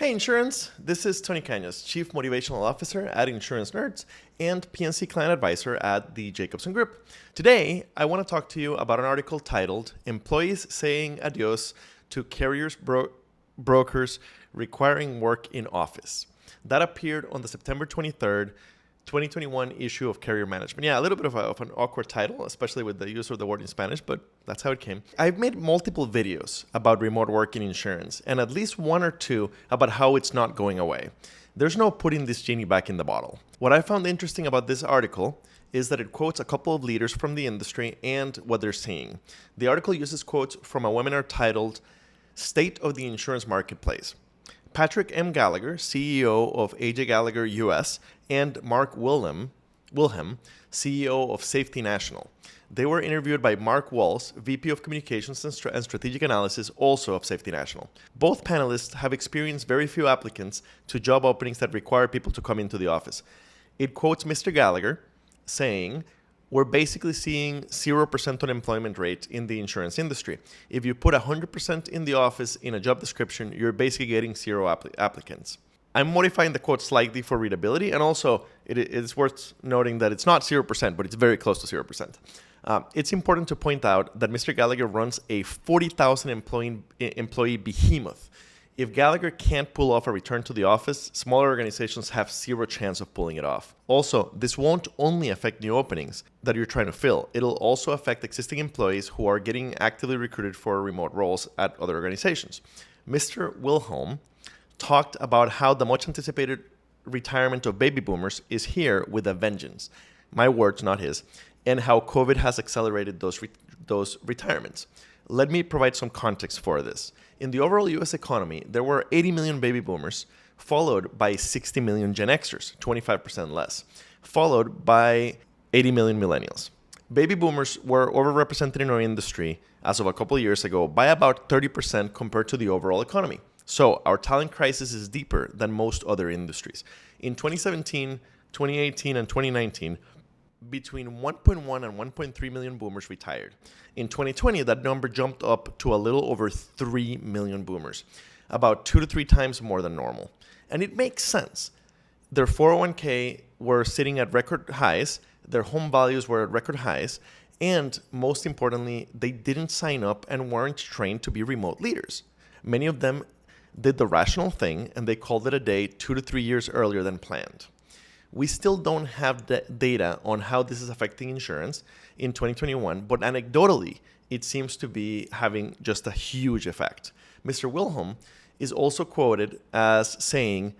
Hey Insurance, this is Tony Cañas, Chief Motivational Officer at Insurance Nerds and PNC Client Advisor at the Jacobson Group. Today, I want to talk to you about an article titled Employees Saying Adios to Carriers Brokers Requiring Work in Office. That appeared on the September 23rd, 2021 issue of Carrier Management. Yeah, a little bit of an awkward title, especially with the use of the word in Spanish, but that's how it came. I've made multiple videos about remote work in insurance, and at least one or two about how it's not going away. There's no putting this genie back in the bottle. What I found interesting about this article is that it quotes a couple of leaders from the industry and what they're seeing. The article uses quotes from a webinar titled State of the Insurance Marketplace. Patrick M. Gallagher, CEO of AJ Gallagher US, and Mark Wilhelm, CEO of Safety National. They were interviewed by Mark Walls, VP of Communications and Strategic Analysis, also of Safety National. Both panelists have experienced very few applicants to job openings that require people to come into the office. It quotes Mr. Gallagher saying, "We're basically seeing 0% unemployment rate in the insurance industry. If you put 100% in the office in a job description, you're basically getting zero applicants." I'm modifying the quote slightly for readability, and also it is worth noting that it's not 0%, but it's very close to 0%. It's important to point out that Mr. Gallagher runs a 40,000 employee behemoth. If Gallagher can't pull off a return to the office, smaller organizations have zero chance of pulling it off. Also, this won't only affect new openings that you're trying to fill. It'll also affect existing employees who are getting actively recruited for remote roles at other organizations. Mr. Wilhelm talked about how the much anticipated retirement of baby boomers is here with a vengeance. My words, not his. And how COVID has accelerated those retirements. Let me provide some context for this. In the overall U.S. economy, there were 80 million baby boomers, followed by 60 million Gen Xers, 25% less, followed by 80 million millennials. Baby boomers were overrepresented in our industry as of a couple of years ago by about 30% compared to the overall economy. So our talent crisis is deeper than most other industries. In 2017, 2018, and 2019, between 1.1 and 1.3 million boomers retired. In 2020, that number jumped up to a little over 3 million boomers, about 2 to 3 times more than normal. And it makes sense. Their 401k were sitting at record highs, their home values were at record highs, and most importantly, they didn't sign up and weren't trained to be remote leaders. Many of them did the rational thing, and they called it a day 2 to 3 years earlier than planned. We still don't have data on how this is affecting insurance in 2021, but anecdotally, it seems to be having just a huge effect. Mr. Wilhelm is also quoted as saying,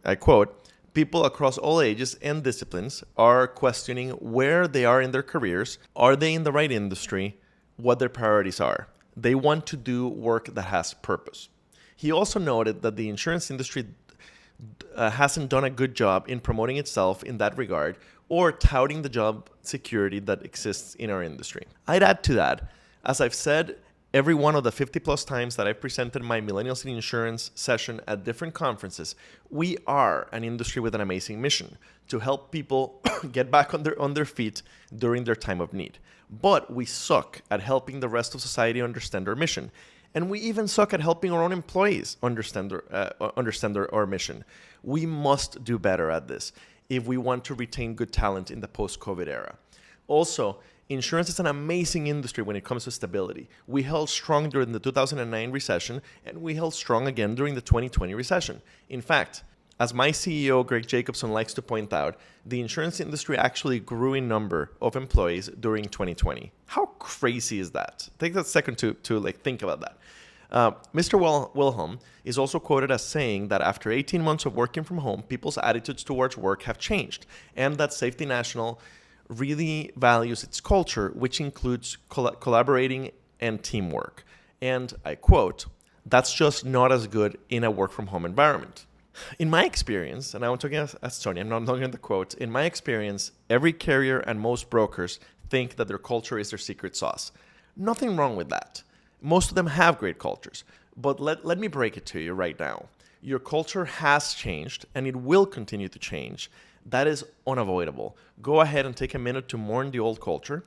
I quote, "People across all ages and disciplines are questioning where they are in their careers, are they in the right industry, what their priorities are. They want to do work that has purpose." He also noted that the insurance industry hasn't done a good job in promoting itself in that regard or touting the job security that exists in our industry. I'd add to that, as I've said every one of the 50 plus times that I've presented my Millennials in Insurance session at different conferences, we are an industry with an amazing mission to help people get back on their feet during their time of need. But we suck at helping the rest of society understand our mission. And we even suck at helping our own employees understand our mission. We must do better at this if we want to retain good talent in the post-COVID era. Also, insurance is an amazing industry when it comes to stability. We held strong during the 2009 recession, and we held strong again during the 2020 recession. In fact, as my CEO, Greg Jacobson, likes to point out, the insurance industry actually grew in number of employees during 2020. How crazy is that? Take that second to think about that. Mr. Wilhelm is also quoted as saying that after 18 months of working from home, people's attitudes towards work have changed, and that Safety National really values its culture, which includes collaborating and teamwork. And I quote, "That's just not as good in a work from home environment." In my experience, and I'm talking as Tony, I'm not talking the quote. In my experience, every carrier and most brokers think that their culture is their secret sauce. Nothing wrong with that. Most of them have great cultures. But let me break it to you right now. Your culture has changed, and it will continue to change. That is unavoidable. Go ahead and take a minute to mourn the old culture.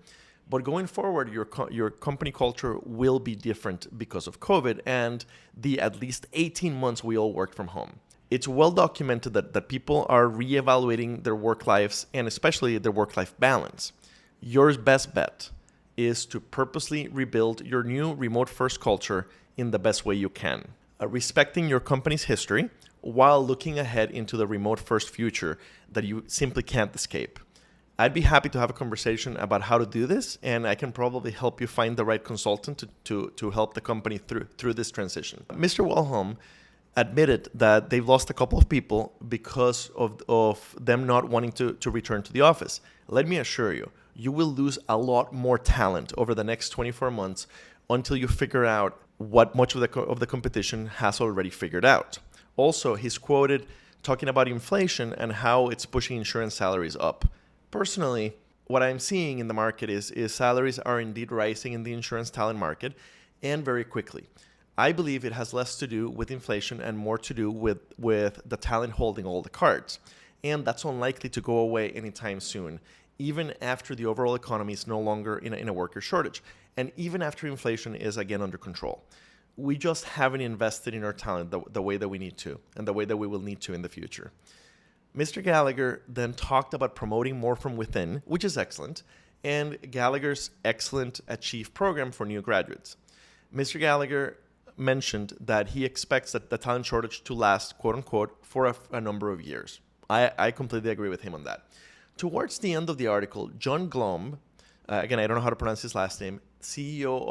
But going forward, your company culture will be different because of COVID and the at least 18 months we all worked from home. It's well documented that people are reevaluating their work lives and especially their work-life balance. Your best bet is to purposely rebuild your new remote-first culture in the best way you can, respecting your company's history while looking ahead into the remote-first future that you simply can't escape. I'd be happy to have a conversation about how to do this, and I can probably help you find the right consultant to help the company through this transition. Mr. Wilhelm admitted that they've lost a couple of people because of them not wanting to return to the office. Let me assure you, you will lose a lot more talent over the next 24 months until you figure out what much of the competition has already figured out. Also, he's quoted talking about inflation and how it's pushing insurance salaries up. Personally, what I'm seeing in the market is salaries are indeed rising in the insurance talent market, and very quickly. I believe it has less to do with inflation and more to do with the talent holding all the cards. And that's unlikely to go away anytime soon, even after the overall economy is no longer in a worker shortage, and even after inflation is again under control. We just haven't invested in our talent the way that we need to, and the way that we will need to in the future. Mr. Gallagher then talked about promoting more from within, which is excellent, and Gallagher's Excellent Achieve program for new graduates. Mr. Gallagher mentioned that he expects that the talent shortage to last, quote unquote, for a number of years. I completely agree with him on that. Towards the end of the article, John Glom, again, I don't know how to pronounce his last name, CEO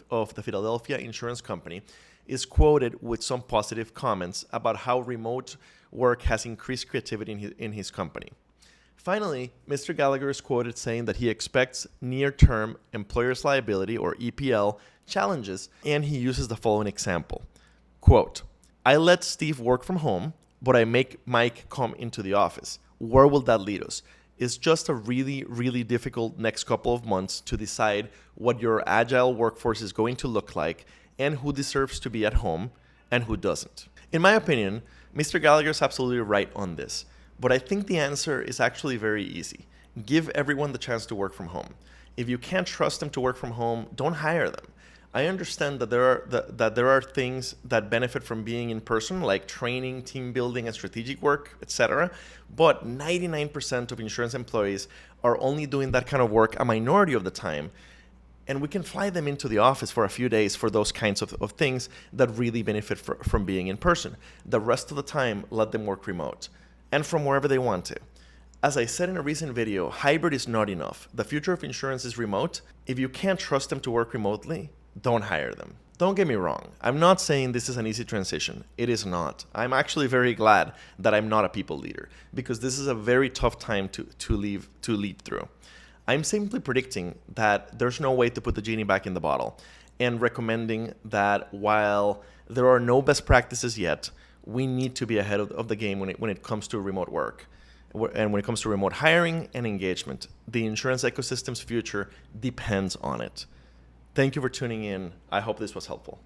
of the Philadelphia Insurance Company, is quoted with some positive comments about how remote work has increased creativity in his company. Finally, Mr. Gallagher is quoted saying that he expects near-term employer's liability, or EPL, challenges, and he uses the following example. Quote, I let Steve work from home, but I make Mike come into the office. Where will that lead us? It's just a really, really difficult next couple of months to decide what your agile workforce is going to look like and who deserves to be at home and who doesn't. In my opinion, Mr. Gallagher is absolutely right on this, but I think the answer is actually very easy. Give everyone the chance to work from home. If you can't trust them to work from home, don't hire them. I understand that there are things that benefit from being in person, like training, team building, and strategic work, etc. But 99% of insurance employees are only doing that kind of work a minority of the time. And we can fly them into the office for a few days for those kinds of things that really benefit from being in person. The rest of the time, let them work remote and from wherever they want to. As I said in a recent video, hybrid is not enough. The future of insurance is remote. If you can't trust them to work remotely, don't hire them. Don't get me wrong. I'm not saying this is an easy transition. It is not. I'm actually very glad that I'm not a people leader, because this is a very tough time to lead through. I'm simply predicting that there's no way to put the genie back in the bottle, and recommending that while there are no best practices yet, we need to be ahead of the game when it comes to remote work. And when it comes to remote hiring and engagement, the insurance ecosystem's future depends on it. Thank you for tuning in. I hope this was helpful.